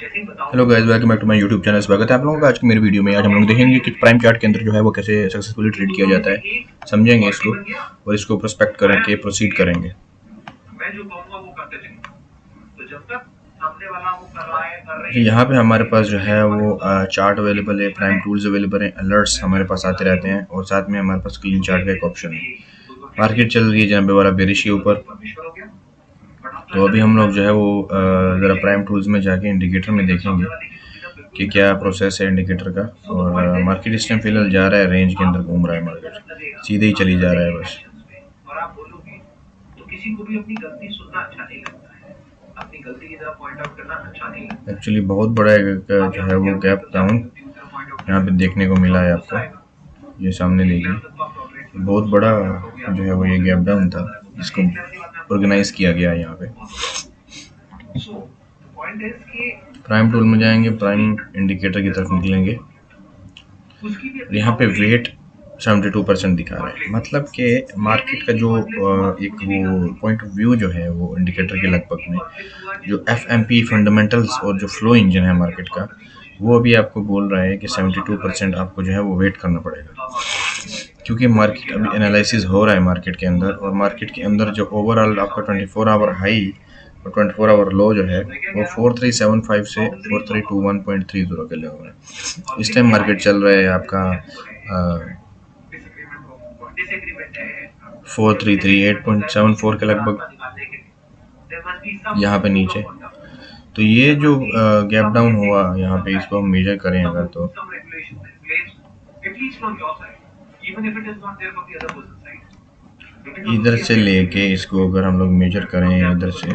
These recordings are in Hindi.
Hello guys, welcome back to my YouTube channel. स्वागत है आप लोगों का आज की मेरी वीडियो में। आज हम लोग देखेंगे कि प्राइम चार्ट के अंदर जो है वो कैसे सक्सेसफुली ट्रेड किया जाता है, समझेंगे इसको और इसको प्रोस्पेक्ट करके प्रोसीड करेंगे। यहाँ पे हमारे पास जो है वो चार्ट अवेलेबल है, प्राइम टूल्स अवेलेबल हैं, अलर्ट्स हमारे पास आते रहते हैं और साथ में हमारे पास क्लीन चार्ट का एक ऑप्शन है। मार्केट चल रही है जहाँ वाला बेरिश के ऊपर। तो अभी हम लोग जो है वो ज़रा प्राइम टूल्स में जाके इंडिकेटर में देखेंगे कि क्या प्रोसेस है इंडिकेटर का। और मार्केट इस टाइम फिलहाल जा रहा है, रेंज के अंदर घूम रहा है, मार्केट सीधे ही चली जा रहा है बस। एक्चुअली बहुत बड़ा जो है वो गैप डाउन यहाँ पे देखने को मिला है आपको। ये सामने देखिए, बहुत बड़ा जो है वो ये गैप डाउन था, इसको ऑर्गेनाइज किया गया है यहाँ पे। प्राइम टूल में जाएंगे, प्राइम इंडिकेटर की तरफ निकलेंगे। यहाँ पे वेट 72% दिखा रहा है, मतलब कि मार्केट का जो एक वो पॉइंट ऑफ व्यू जो है वो इंडिकेटर के लगभग में जो FMP फंडामेंटल्स और जो फ्लो इंजन है मार्केट का, वो अभी आपको बोल रहा है कि 72% आपको जो है वो वेट करना पड़ेगा, क्योंकि मार्केट अभी एनालिसिस हो रहा है मार्केट के अंदर। और मार्केट के अंदर जो ओवरऑल आपका 24 आवर हाई और 24 आवर लो जो है वो 4375 से 4321.30 के लेवल है। इस टाइम मार्केट चल रहा है आपका 4338.74 के लगभग यहाँ पे नीचे। तो ये जो गैप डाउन हुआ यहाँ पे, इसको हम मेजर करें अगर तो इधर से लेके इसको अगर हम लोग मेजर करें इधर से,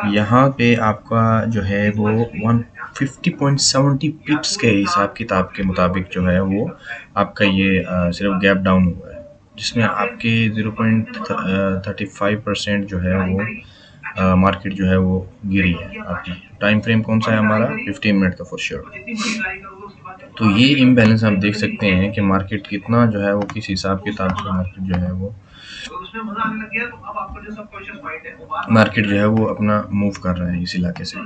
यहाँ पे आपका जो है वो 150.70 पिप्स के हिसाब किताब के मुताबिक जो है वो आपका ये सिर्फ गैप डाउन हुआ है, जिसमें आपके 0.35% जो है वो मार्केट जो है वो गिरी है। आपकी टाइम फ्रेम कौन सा है हमारा? 15 मिनट का फॉर श्योर। तो ये इम्बैलेंस आप देख सकते हैं कि मार्केट कितना जो है वो किस हिसाब किताब से मार्केट जो है वो मार्केट जो है वो अपना मूव कर रहा है इस इलाके से।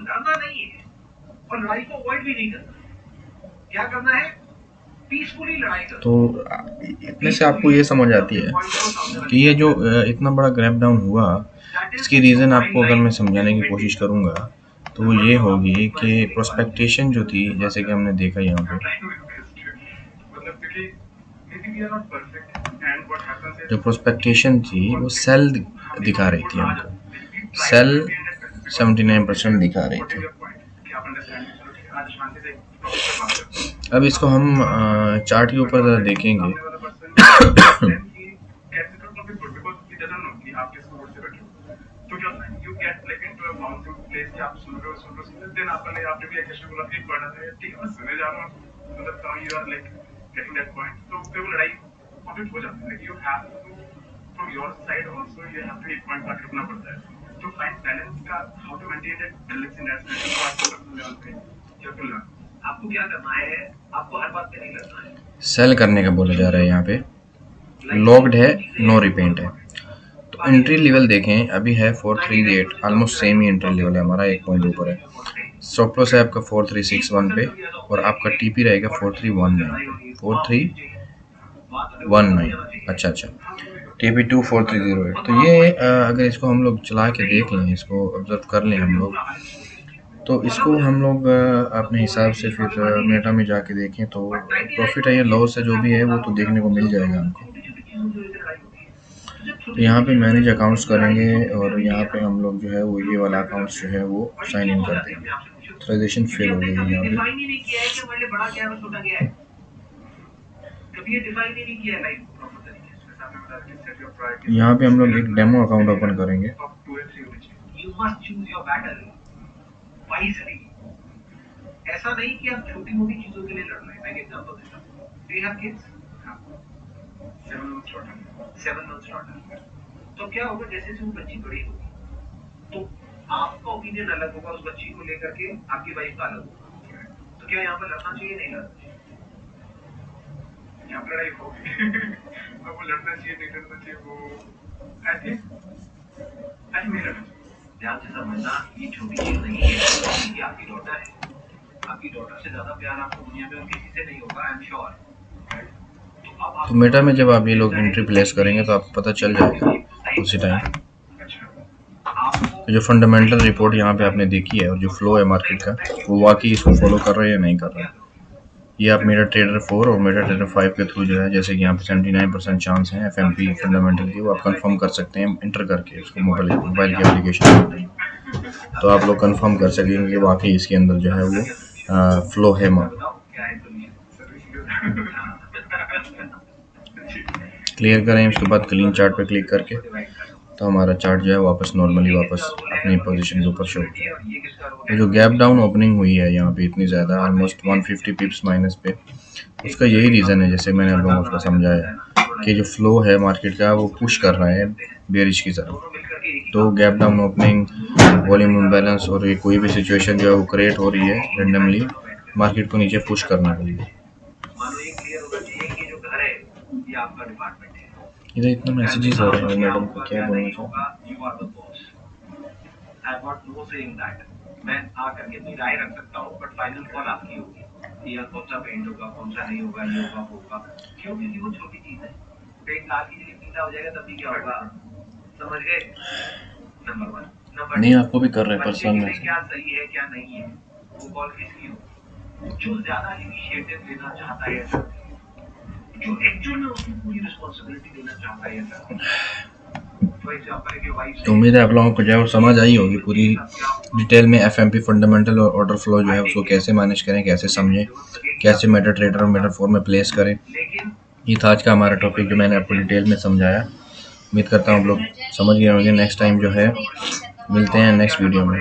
तो इतने से आपको ये समझ आती है कि ये जो इतना बड़ा गैप डाउन हुआ, इसकी रीज़न आपको अगर मैं समझाने की कोशिश करूँगा तो वो ये होगी कि प्रोस्पेक्टेशन जो थी, जैसे कि हमने देखा यहाँ पे जो प्रोस्पेक्टेशन थी वो सेल दिखा रही थी हमको, सेल 79% दिखा रही थी। अब इसको हम चार्ट के ऊपर देखेंगे। सेल करने का बोला जा रहा है यहाँ पे, लॉक्ड है, नो रिपेंट है। तो एंट्री लेवल देखें, अभी है 438, ऑलमोस्ट सेम ही एंट्री लेवल है हमारा, एक पॉइंट ऊपर है। स्टॉप लॉस है आपका 4361 पे और आपका टीपी रहेगा 4319 4319। अच्छा, टीपी 24308। तो ये अगर इसको हम लोग चला के देख लें, इसको ऑब्जर्व कर लें हम लोग, तो इसको हम लोग अपने हिसाब से फिर मेटा में जाके देखें तो प्रॉफिट है या लॉस है जो भी है वो तो देखने को मिल जाएगा हमको। तो यहाँ पे मैनेज अकाउंट्स करेंगे और यहाँ पे हम लोग जो है वो ये वाला अकाउंट्स जो है वो साइन इन कर देंगे। ट्रांजेक्शन फेल हो गई है यहाँ पे। यहाँ पे हम लोग एक डेमो अकाउंट ओपन करेंगे। ऐसा नहीं कि आप छोटी मोटी चीजों के लिए लड़ रहे हैं। मैं एग्जांपल देता हूं, we have kids 7 months daughter। तो क्या होगा, जैसे वो बच्ची बड़ी होगी तो आपका ओपिनियन अलग होगा उस बच्ची को लेकर के, आपकी वाइफ का अलग होगा। तो क्या यहाँ पर लड़ना चाहिए? नहीं लड़ना चाहिए, यहाँ पर लड़ाई होगी। वो लड़ना चाहिए नहीं लड़ना चाहिए वो ऐसे ऐसे नहीं लड़ना चाहिए। ध्यान से समझना, ये छोटी चीज नहीं है कि आपकी डॉटर है। आपकी डॉटर से ज्यादा प्यार आपको दुनिया में और किसी से नहीं होगा, आई एम श्योर। तो मेटा में जब आप ये लोग एंट्री प्लेस करेंगे तो आपको पता चल जाएगा उसी टाइम। तो जो फंडामेंटल रिपोर्ट यहाँ पे आपने देखी है और जो फ्लो है मार्केट का, वो वाकई इसको फॉलो कर रहे हैं या नहीं कर रहे हैं। ये आप मेटा ट्रेडर 4 और मेटा ट्रेडर 5 के थ्रू जो है, जैसे कि यहाँ पे 79% चांस है FMP फंडामेंटल की, वो आप कंफर्म कर सकते हैं इंटर करके उसको मोबाइल की एप्लीकेशन में। तो आप लोग कंफर्म कर सकेंगे कि वाकई इसके अंदर जो है वो फ्लो है क्लियर करें। उसके बाद क्लीन चार्ट पे क्लिक करके तो हमारा चार्ट जो है वापस नॉर्मली वापस अपनी पोजीशन के ऊपर शो होता है। तो जो गैप डाउन ओपनिंग हुई है यहाँ पे इतनी ज़्यादा, ऑलमोस्ट 150 पिप्स माइनस पे, उसका यही रीज़न है, जैसे मैंने आप लोगों को समझाया, कि जो फ्लो है मार्केट का वो पुश कर रहा है बेरिश की तरफ। तो gap down opening, volume imbalance और ये कोई भी सिचुएशन जो है वो क्रिएट हो रही है रेंडमली मार्केट को नीचे पुश करने के लिए। इधर इतने मैसेजेस आ रहे हैं मैडम को, क्या बोलना चाहूँ। मैं आकर के अपनी राय रख सकता हूँ, बट फाइनल कॉल आपकी होगी कि यार कौन सा पेंट होगा, कौन सा नहीं होगा, ये होगा वो होगा। क्यों? क्योंकि वो छोटी चीज है। पेंट लाल की जगह पीला हो जाएगा तब भी क्या होगा, समझ गए? नंबर 1। नंबर नहीं, आपको भी कर रहे हैं पर्सनल में, क्या सही है क्या नहीं है, वो कॉल किसकी हो? जो ज्यादा इनिशिएटिव लेना चाहता है, जो एक्चुअल में उसकी पूरी रिस्पॉन्सिबिलिटी लेना चाहता है। तो उम्मीद है आप लोगों को जो है वो समझ आई होगी पूरी डिटेल में FMP फंडामेंटल और ऑर्डर फ्लो जो है उसको कैसे मैनेज करें, कैसे समझें, कैसे मेटा ट्रेडर और मेटा 4 में प्लेस करें। ये था आज का हमारा टॉपिक जो मैंने आपको डिटेल में समझाया। उम्मीद करता हूँ आप लोग समझ गए होंगे। नेक्स्ट टाइम जो है मिलते हैं नेक्स्ट वीडियो में।